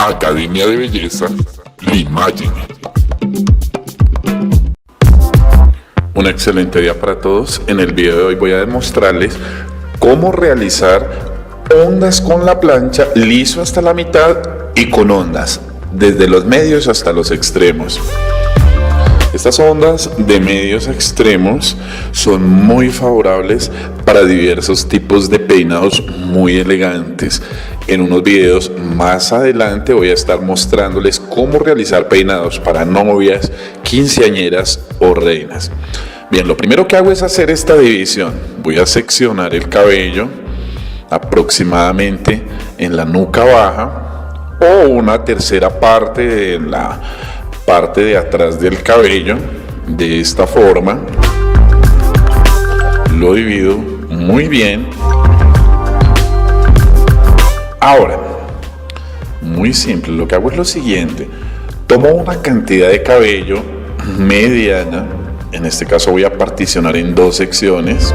Academia de Belleza Limagen. Un excelente día para todos. En el video de hoy voy a demostrarles cómo realizar ondas con la plancha, liso hasta la mitad y con ondas desde los medios hasta los extremos. Estas ondas de medios a extremos son muy favorables para diversos tipos de peinados muy elegantes. En unos videos más adelante voy a estar mostrándoles cómo realizar peinados para novias, quinceañeras o reinas. Bien, lo primero que hago es hacer esta división. Voy a seccionar el cabello aproximadamente en la nuca baja o una tercera parte de la parte de atrás del cabello. De esta forma lo divido muy bien. Ahora, muy simple, lo que hago es lo siguiente: tomo una cantidad de cabello mediana, en este caso voy a particionar en dos secciones,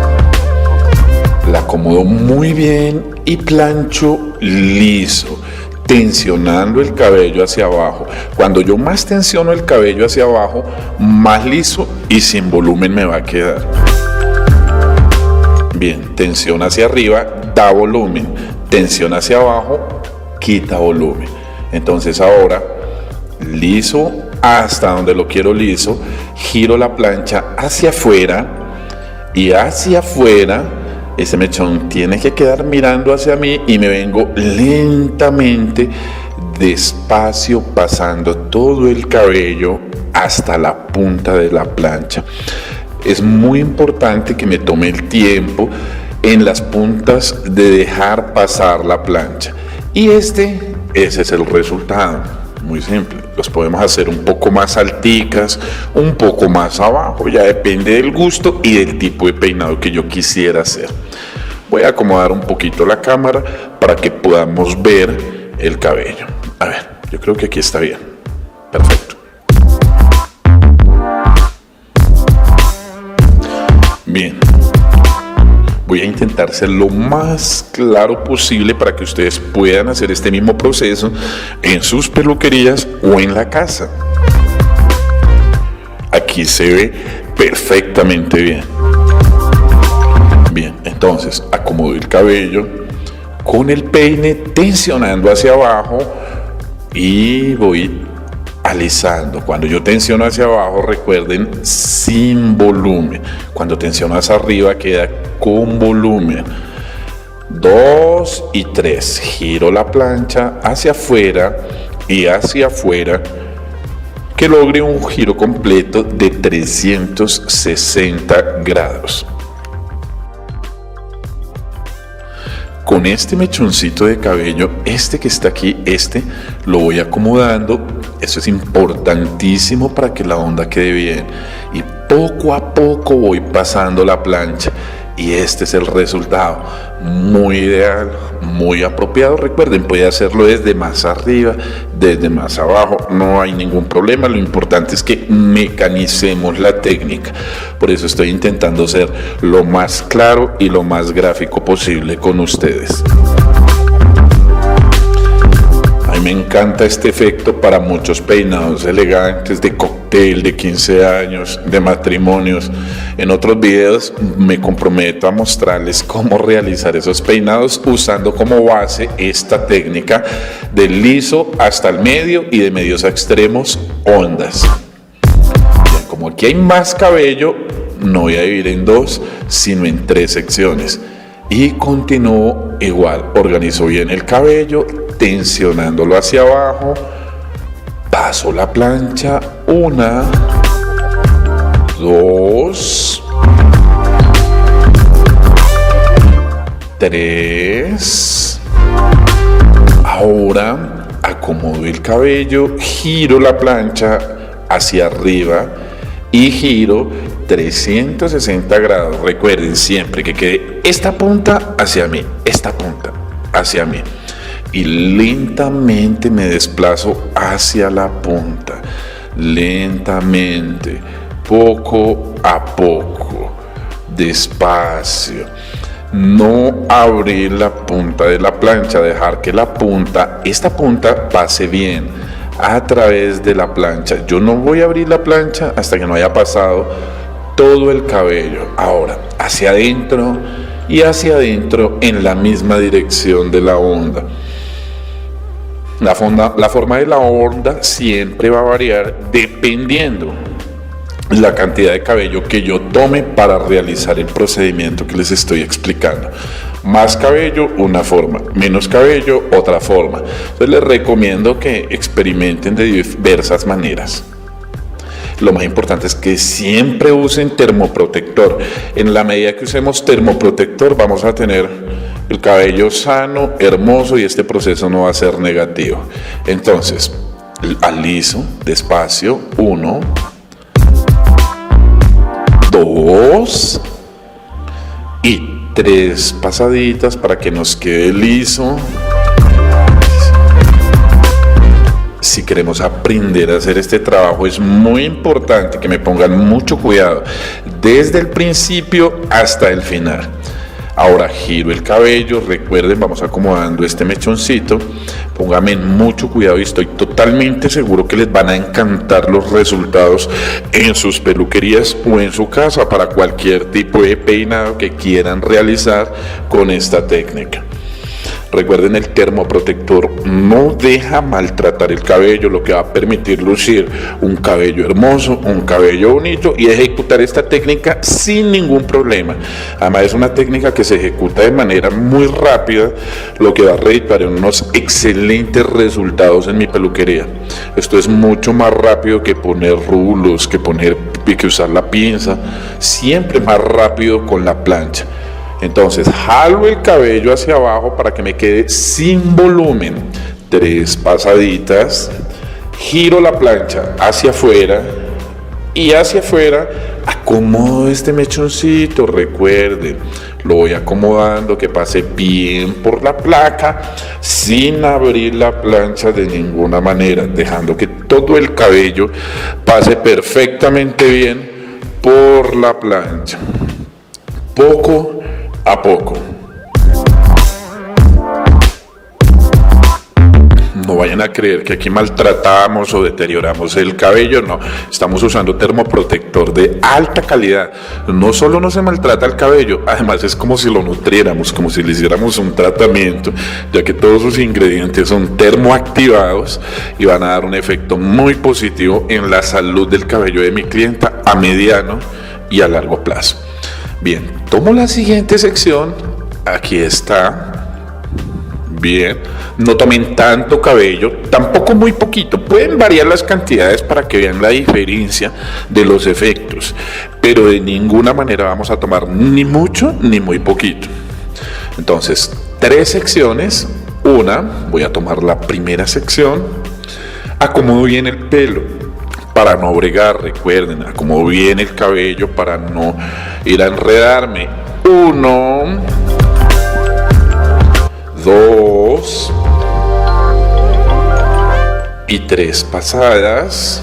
la acomodo muy bien y plancho liso, tensionando el cabello hacia abajo. Cuando yo más tensiono el cabello hacia abajo, más liso y sin volumen me va a quedar. Bien, tensión hacia arriba, da volumen. Tensión hacia abajo, quita volumen. Entonces ahora, liso hasta donde lo quiero liso, giro la plancha hacia afuera y hacia afuera. Ese mechón tiene que quedar mirando hacia mí y me vengo lentamente, despacio, pasando todo el cabello hasta la punta de la plancha. Es muy importante que me tome el tiempo en las puntas de dejar pasar la plancha. Y ese es el resultado. Muy simple. Los podemos hacer un poco más alticas, un poco más abajo, ya depende del gusto y del tipo de peinado que yo quisiera hacer. Voy a acomodar un poquito la cámara para que podamos ver el cabello. A ver, yo creo que aquí está bien. Perfecto. Bien. Voy a intentar ser lo más claro posible para que ustedes puedan hacer este mismo proceso en sus peluquerías o en la casa. Aquí se ve perfectamente bien. Bien, entonces acomodo el cabello con el peine tensionando hacia abajo y voy alisando. Cuando yo tensiono hacia abajo, recuerden, sin volumen. Cuando tensiono hacia arriba, queda con volumen. 2 y 3. Giro la plancha hacia afuera y hacia afuera, que logre un giro completo de 360 grados. Con este mechoncito de cabello, este que está aquí, lo voy acomodando. Eso es importantísimo para que la onda quede bien. Y poco a poco voy pasando la plancha. Y este es el resultado. Muy ideal, muy apropiado. Recuerden, puede hacerlo desde más arriba, desde más abajo. No hay ningún problema. Lo importante es que mecanicemos la técnica. Por eso estoy intentando ser lo más claro y lo más gráfico posible con ustedes. A mí me encanta este efecto para muchos peinados elegantes, de cóctel, de 15 años, de matrimonios. En otros videos me comprometo a mostrarles cómo realizar esos peinados usando como base esta técnica del liso hasta el medio y de medios a extremos, ondas. Bien, como aquí hay más cabello, no voy a dividir en dos, sino en 3 secciones. Y continúo igual, organizo bien el cabello, tensionándolo hacia abajo, paso la plancha, 1, 2, 3. Ahora acomodo el cabello, giro la plancha hacia arriba y giro 360 grados. Recuerden siempre que quede esta punta hacia mí, esta punta hacia mí. Y lentamente me desplazo hacia la punta. Lentamente, poco a poco, despacio. no abrir la punta de la plancha, dejar que esta punta pase bien a través de la plancha. Yo no voy a abrir la plancha hasta que no haya pasado todo el cabello. Ahora, hacia adentro y hacia adentro en la misma dirección de la onda. La forma de la onda siempre va a variar dependiendo la cantidad de cabello que yo tome para realizar el procedimiento que les estoy explicando. Más cabello, una forma; menos cabello, otra forma. Entonces les recomiendo que experimenten de diversas maneras. Lo más importante es que siempre usen termoprotector. En la medida que usemos termoprotector, vamos a tener el cabello sano, hermoso, y este proceso no va a ser negativo. Entonces, aliso, despacio, 1, 2 y 3 pasaditas para que nos quede liso. Si queremos aprender a hacer este trabajo, es muy importante que me pongan mucho cuidado desde el principio hasta el final. Ahora giro el cabello, recuerden, vamos acomodando este mechoncito. Pónganme mucho cuidado y estoy totalmente seguro que les van a encantar los resultados en sus peluquerías o en su casa para cualquier tipo de peinado que quieran realizar con esta técnica. Recuerden, el termoprotector no deja maltratar el cabello, lo que va a permitir lucir un cabello hermoso, un cabello bonito, y ejecutar esta técnica sin ningún problema. Además, es una técnica que se ejecuta de manera muy rápida, lo que va a redituar en unos excelentes resultados en mi peluquería. Esto es mucho más rápido que poner rulos, que usar la pinza, siempre más rápido con la plancha. Entonces, jalo el cabello hacia abajo para que me quede sin volumen. 3 pasaditas. Giro la plancha hacia afuera. Y hacia afuera acomodo este mechoncito. Recuerden, lo voy acomodando que pase bien por la placa, sin abrir la plancha de ninguna manera, dejando que todo el cabello pase perfectamente bien por la plancha. Poco a poco. No vayan a creer que aquí maltratamos o deterioramos el cabello, no. Estamos usando termoprotector de alta calidad. No solo no se maltrata el cabello, además es como si lo nutriéramos, como si le hiciéramos un tratamiento, ya que todos sus ingredientes son termoactivados y van a dar un efecto muy positivo en la salud del cabello de mi clienta a mediano y a largo plazo. Bien, tomo la siguiente sección. Aquí está. Bien, no tomen tanto cabello, tampoco muy poquito. Pueden variar las cantidades para que vean la diferencia de los efectos, pero de ninguna manera vamos a tomar ni mucho ni muy poquito. Entonces, 3 secciones. Voy a tomar la primera sección. Acomodo bien el pelo para no bregar, recuerden, acomodo bien el cabello para no ir a enredarme. 1, 2 y 3 pasadas.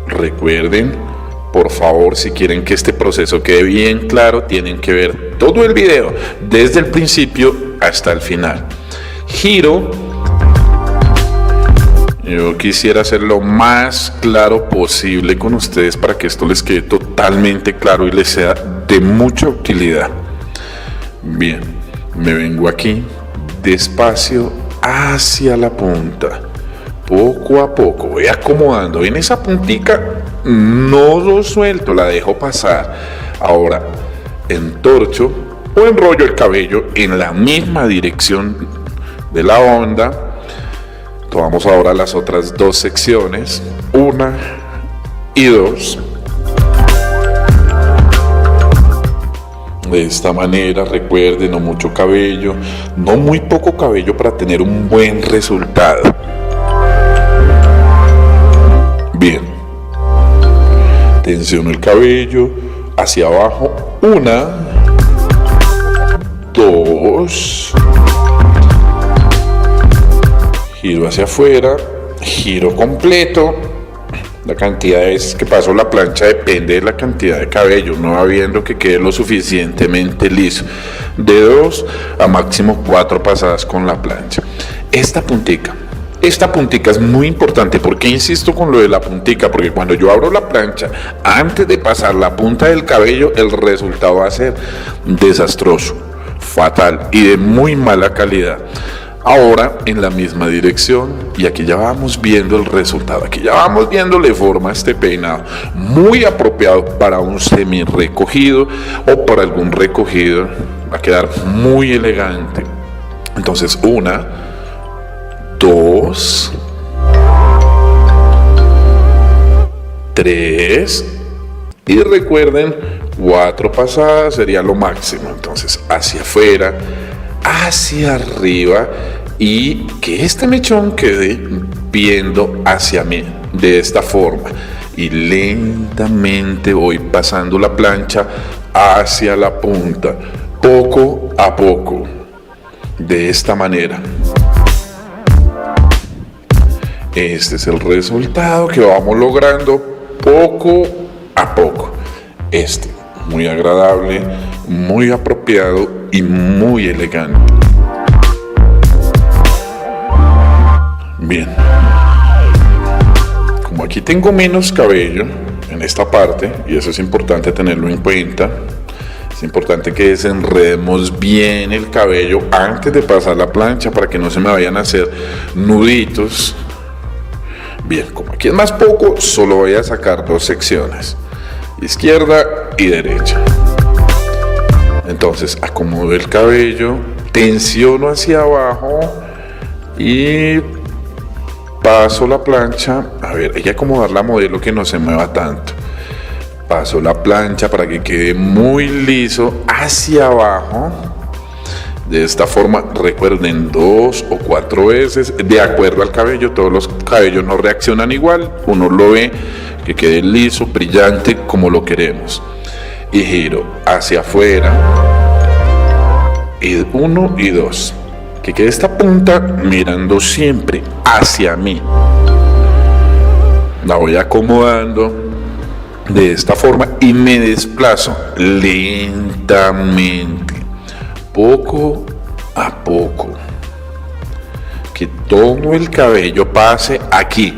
Recuerden, por favor, si quieren que este proceso quede bien claro, tienen que ver todo el video desde el principio hasta el final. Giro. Yo quisiera hacer lo más claro posible con ustedes para que esto les quede totalmente claro y les sea de mucha utilidad. Bien, me vengo aquí despacio hacia la punta. Poco a poco voy acomodando. En esa puntica no lo suelto, la dejo pasar. Ahora entorcho o enrollo el cabello en la misma dirección de la onda. Tomamos ahora las otras 2 secciones, 1 y 2. De esta manera, recuerden, no mucho cabello, no muy poco cabello para tener un buen resultado. Bien. Tensiono el cabello hacia abajo. 1, 2. Giro hacia afuera, giro completo, La cantidad de veces que paso la plancha depende de la cantidad de cabello. No va viendo que quede lo suficientemente liso. De 2 a máximo 4 pasadas con la plancha. Esta puntica es muy importante. ¿Por qué insisto con lo de la puntica? Porque cuando yo abro la plancha, antes de pasar la punta del cabello, el resultado va a ser desastroso, fatal y de muy mala calidad. Ahora en la misma dirección, y aquí ya vamos viendo el resultado, aquí ya vamos viéndole forma a este peinado, muy apropiado para un semi recogido o para algún recogido, va a quedar muy elegante. Entonces 1, 2, 3 y recuerden 4 pasadas sería lo máximo. Entonces hacia afuera, hacia arriba y que este mechón quede viendo hacia mí de esta forma y lentamente voy pasando la plancha hacia la punta, poco a poco, de esta manera. Este es el resultado que vamos logrando poco a poco. Muy agradable, muy apropiado y muy elegante. Bien. Como aquí tengo menos cabello en esta parte, y eso es importante tenerlo en cuenta, es importante que desenredemos bien el cabello antes de pasar la plancha para que no se me vayan a hacer nuditos. Bien, como aquí es más poco, solo voy a sacar 2 secciones, izquierda y derecha. Entonces acomodo el cabello, tensiono hacia abajo y paso la plancha. A ver, hay que acomodar la modelo que no se mueva tanto. Paso la plancha para que quede muy liso hacia abajo. De esta forma, recuerden 2 o 4 veces, de acuerdo al cabello. Todos los cabellos no reaccionan igual. Uno lo ve que quede liso, brillante, como lo queremos. Y giro hacia afuera. Y 1 y 2. Que quede esta punta mirando siempre hacia mí. La voy acomodando de esta forma y me desplazo lentamente, poco a poco, que todo el cabello pase aquí.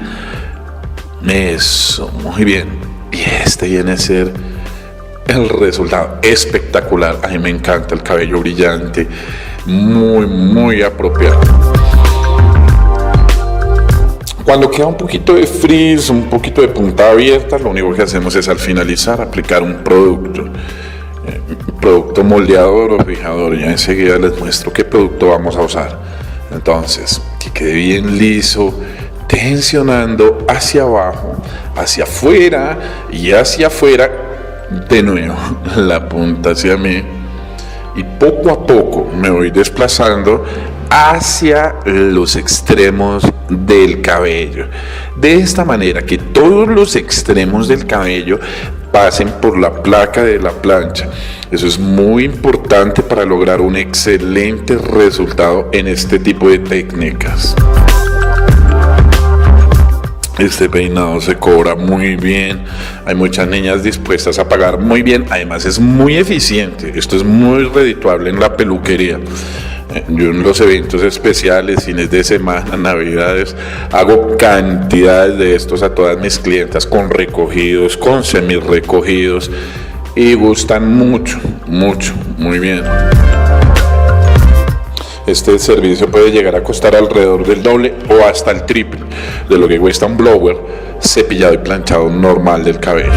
Eso, muy bien. Y este viene a ser el resultado espectacular. A mí me encanta el cabello brillante, muy apropiado. Cuando queda un poquito de frizz, un poquito de punta abierta, lo único que hacemos es al finalizar aplicar un producto moldeador o fijador. Ya enseguida les muestro qué producto vamos a usar. Entonces, que quede bien liso, tensionando hacia abajo, hacia afuera y hacia afuera, de nuevo la punta hacia mí, y poco a poco me voy desplazando hacia los extremos del cabello, de esta manera que todos los extremos del cabello pasen por la placa de la plancha. Eso es muy importante para lograr un excelente resultado en este tipo de técnicas. Este peinado se cobra muy bien, hay muchas niñas dispuestas a pagar muy bien, además es muy eficiente, esto es muy redituable en la peluquería. Yo en los eventos especiales, fines de semana, navidades, hago cantidades de estos a todas mis clientas, con recogidos, con semi recogidos, y gustan mucho, muy bien. Este servicio puede llegar a costar alrededor del doble o hasta el triple de lo que cuesta un blower cepillado y planchado normal del cabello.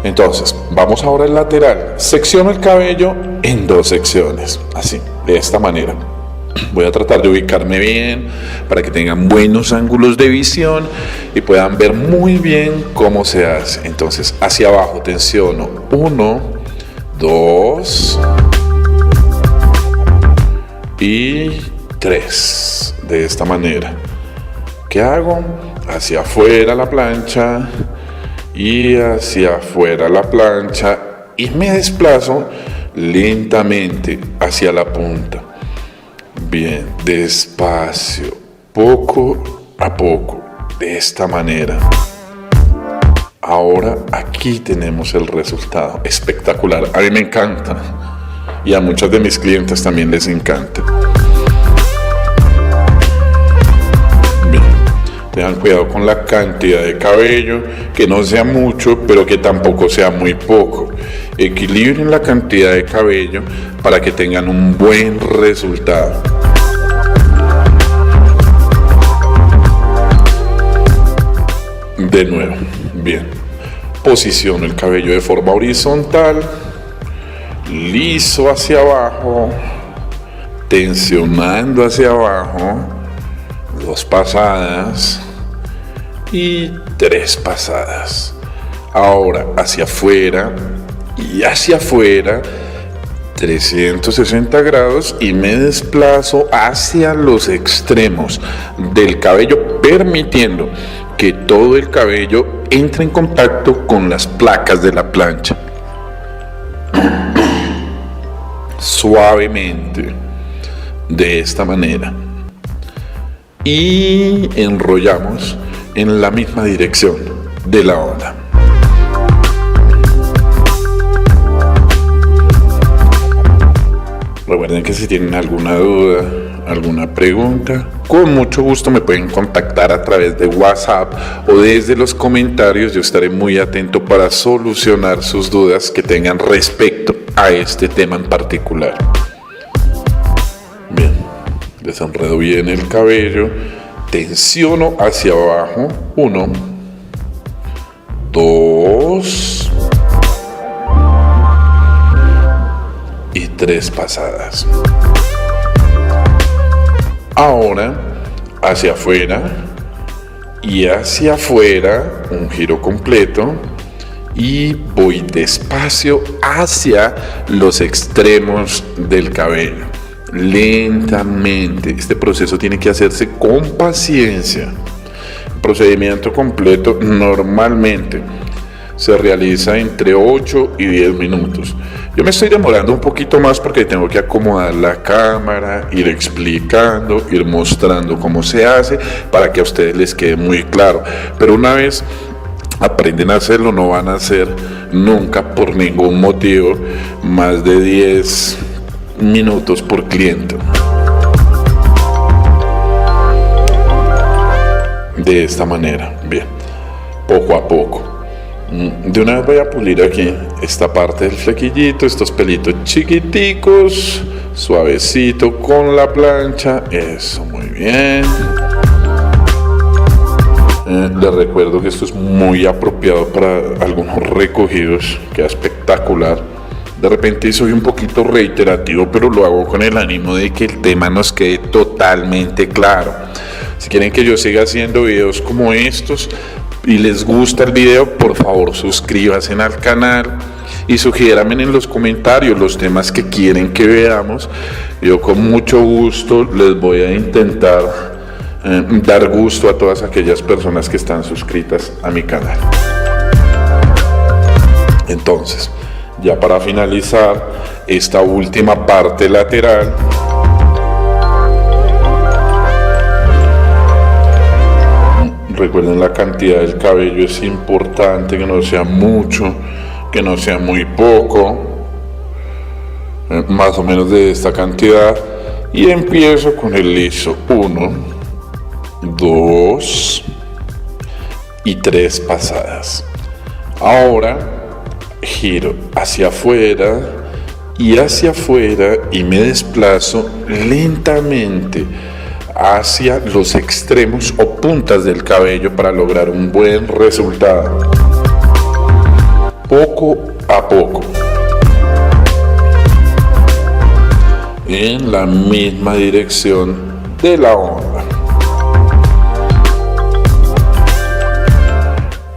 Entonces, vamos ahora al lateral. Secciono el cabello en 2 secciones, así, de esta manera. Voy a tratar de ubicarme bien para que tengan buenos ángulos de visión y puedan ver muy bien cómo se hace. Entonces, hacia abajo tensiono 1, 2 y 3, de esta manera. ¿Qué hago? Hacia afuera la plancha y hacia afuera la plancha, y me desplazo lentamente hacia la punta. Bien, despacio, poco a poco, de esta manera. Ahora aquí tenemos el resultado. Espectacular. A mí me encanta. Y a muchos de mis clientes también les encanta. Bien. Tengan cuidado con la cantidad de cabello. Que no sea mucho, pero que tampoco sea muy poco. Equilibren la cantidad de cabello para que tengan un buen resultado. De nuevo, bien, posiciono el cabello de forma horizontal, liso hacia abajo, tensionando hacia abajo, 2 pasadas y 3 pasadas. Ahora hacia afuera y hacia afuera, 360 grados, y me desplazo hacia los extremos del cabello, permitiendo que todo el cabello entre en contacto con las placas de la plancha. Suavemente, de esta manera. Y enrollamos en la misma dirección de la onda. Recuerden que si tienen alguna duda, alguna pregunta, con mucho gusto me pueden contactar a través de WhatsApp o desde los comentarios. Yo estaré muy atento para solucionar sus dudas que tengan respecto a este tema en particular. Bien, desenredo bien el cabello, tensiono hacia abajo, 1, 2 y 3 pasadas. Ahora hacia afuera y hacia afuera, un giro completo, y voy despacio hacia los extremos del cabello, lentamente. Este proceso tiene que hacerse con paciencia. El procedimiento completo normalmente se realiza entre 8 y 10 minutos. Yo me estoy demorando un poquito más porque tengo que acomodar la cámara, ir explicando, ir mostrando cómo se hace para que a ustedes les quede muy claro. Pero una vez aprenden a hacerlo, no van a hacer nunca por ningún motivo más de 10 minutos por cliente. De esta manera, bien, poco a poco. De una vez voy a pulir aquí esta parte del flequillito, estos pelitos chiquiticos, suavecito con la plancha. Eso, muy bien. Les recuerdo que esto es muy apropiado para algunos recogidos, queda espectacular. De repente soy un poquito reiterativo, pero lo hago con el ánimo de que el tema nos quede totalmente claro. Si quieren que yo siga haciendo videos como estos y les gusta el video, por favor suscríbanse al canal y sugiéranme en los comentarios los temas que quieren que veamos. Yo con mucho gusto les voy a intentar dar gusto a todas aquellas personas que están suscritas a mi canal. Entonces, ya para finalizar esta última parte lateral, recuerden, la cantidad del cabello es importante, que no sea mucho, que no sea muy poco, más o menos de esta cantidad. Y empiezo con el liso, 1, 2 y 3 pasadas. Ahora giro hacia afuera y hacia afuera y me desplazo lentamente hacia los extremos o puntas del cabello para lograr un buen resultado. Poco a poco, en la misma dirección de la onda.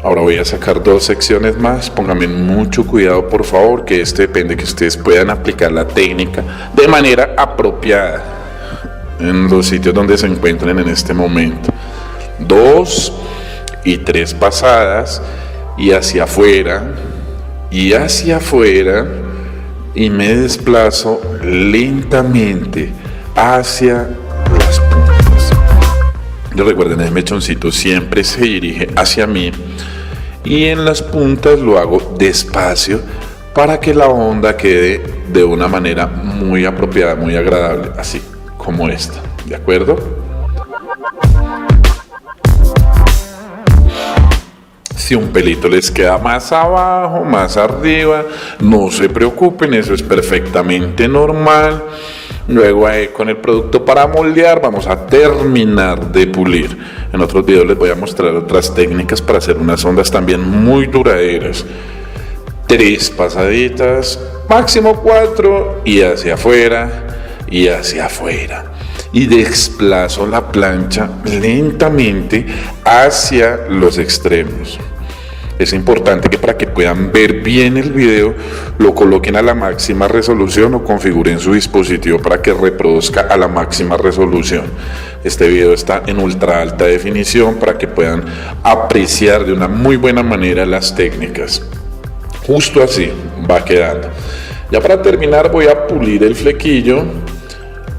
Ahora voy a sacar 2 secciones más. Pónganme mucho cuidado, por favor, que esto depende que ustedes puedan aplicar la técnica de manera apropiada en los sitios donde se encuentren en este momento. 2 y 3 pasadas y hacia afuera y hacia afuera, y me desplazo lentamente hacia las puntas. Recuerden, el mechoncito siempre se dirige hacia mí y en las puntas lo hago despacio para que la onda quede de una manera muy apropiada, muy agradable, así como esta, ¿de acuerdo? Si un pelito les queda más abajo, más arriba, no se preocupen, eso es perfectamente normal. Luego con el producto para moldear vamos a terminar de pulir. En otros videos les voy a mostrar otras técnicas para hacer unas ondas también muy duraderas. 3 pasaditas, máximo 4 y hacia afuera y hacia afuera. Y desplazo la plancha lentamente hacia los extremos. Es importante que para que puedan ver bien el video lo coloquen a la máxima resolución o configuren su dispositivo para que reproduzca a la máxima resolución. Este video está en ultra alta definición para que puedan apreciar de una muy buena manera las técnicas. Justo así va quedando. Ya para terminar voy a pulir el flequillo.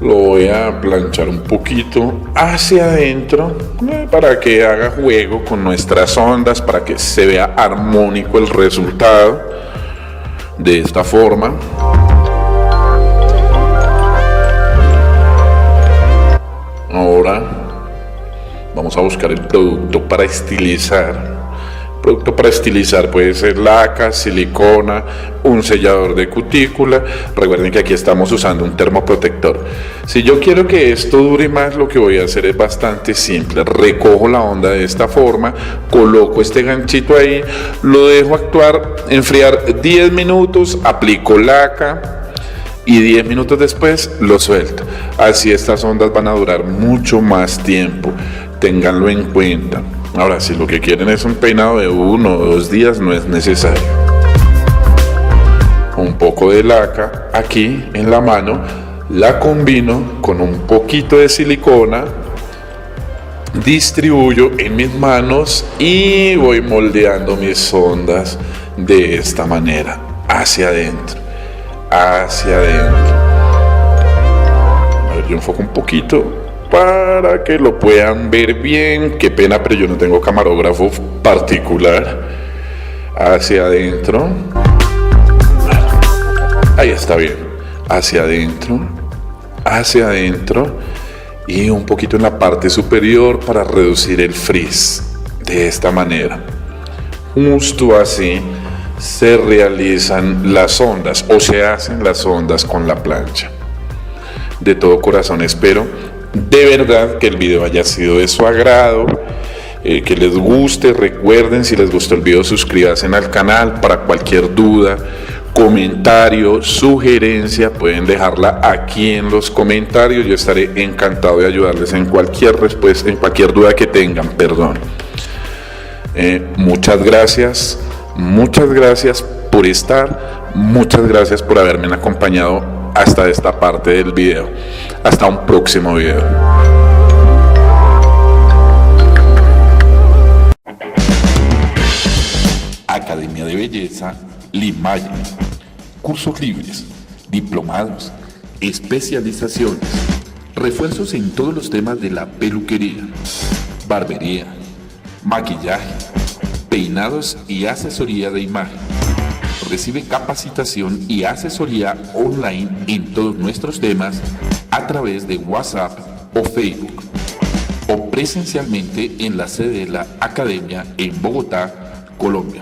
Lo voy a planchar un poquito hacia adentro para que haga juego con nuestras ondas, para que se vea armónico el resultado de esta forma. Ahora vamos a buscar el producto para estilizar. Producto para estilizar puede ser laca, silicona, un sellador de cutícula. Recuerden que aquí estamos usando un termoprotector. Si yo quiero que esto dure más, lo que voy a hacer es bastante simple. Recojo la onda de esta forma, coloco este ganchito ahí, lo dejo enfriar 10 minutos, aplico laca y 10 minutos después lo suelto. Así estas ondas van a durar mucho más tiempo. Ténganlo en cuenta. Ahora, si lo que quieren es un peinado de 1 o 2 días, no es necesario. Un poco de laca aquí en la mano, la combino con un poquito de silicona, distribuyo en mis manos y voy moldeando mis ondas de esta manera, hacia adentro, hacia adentro. A ver, yo enfoco un poquito para que lo puedan ver bien. Qué pena, pero yo no tengo camarógrafo particular. Hacia adentro. Ahí está bien. Hacia adentro. Hacia adentro. Y un poquito en la parte superior para reducir el frizz. De esta manera. Justo así se realizan las ondas o se hacen las ondas con la plancha. De todo corazón espero de verdad que el video haya sido de su agrado, que les guste. Recuerden, si les gustó el video, suscríbanse al canal. Para cualquier duda, comentario, sugerencia, pueden dejarla aquí en los comentarios. Yo estaré encantado de ayudarles en cualquier respuesta, en cualquier duda que tengan, perdón. Muchas gracias por estar, muchas gracias por haberme acompañado hasta esta parte del video. Hasta un próximo video. Academia de Belleza Limaye. Cursos libres, diplomados, especializaciones, refuerzos en todos los temas de la peluquería, barbería, maquillaje, peinados y asesoría de imagen. Recibe capacitación y asesoría online en todos nuestros temas a través de WhatsApp o Facebook, o presencialmente en la sede de la Academia en Bogotá, Colombia.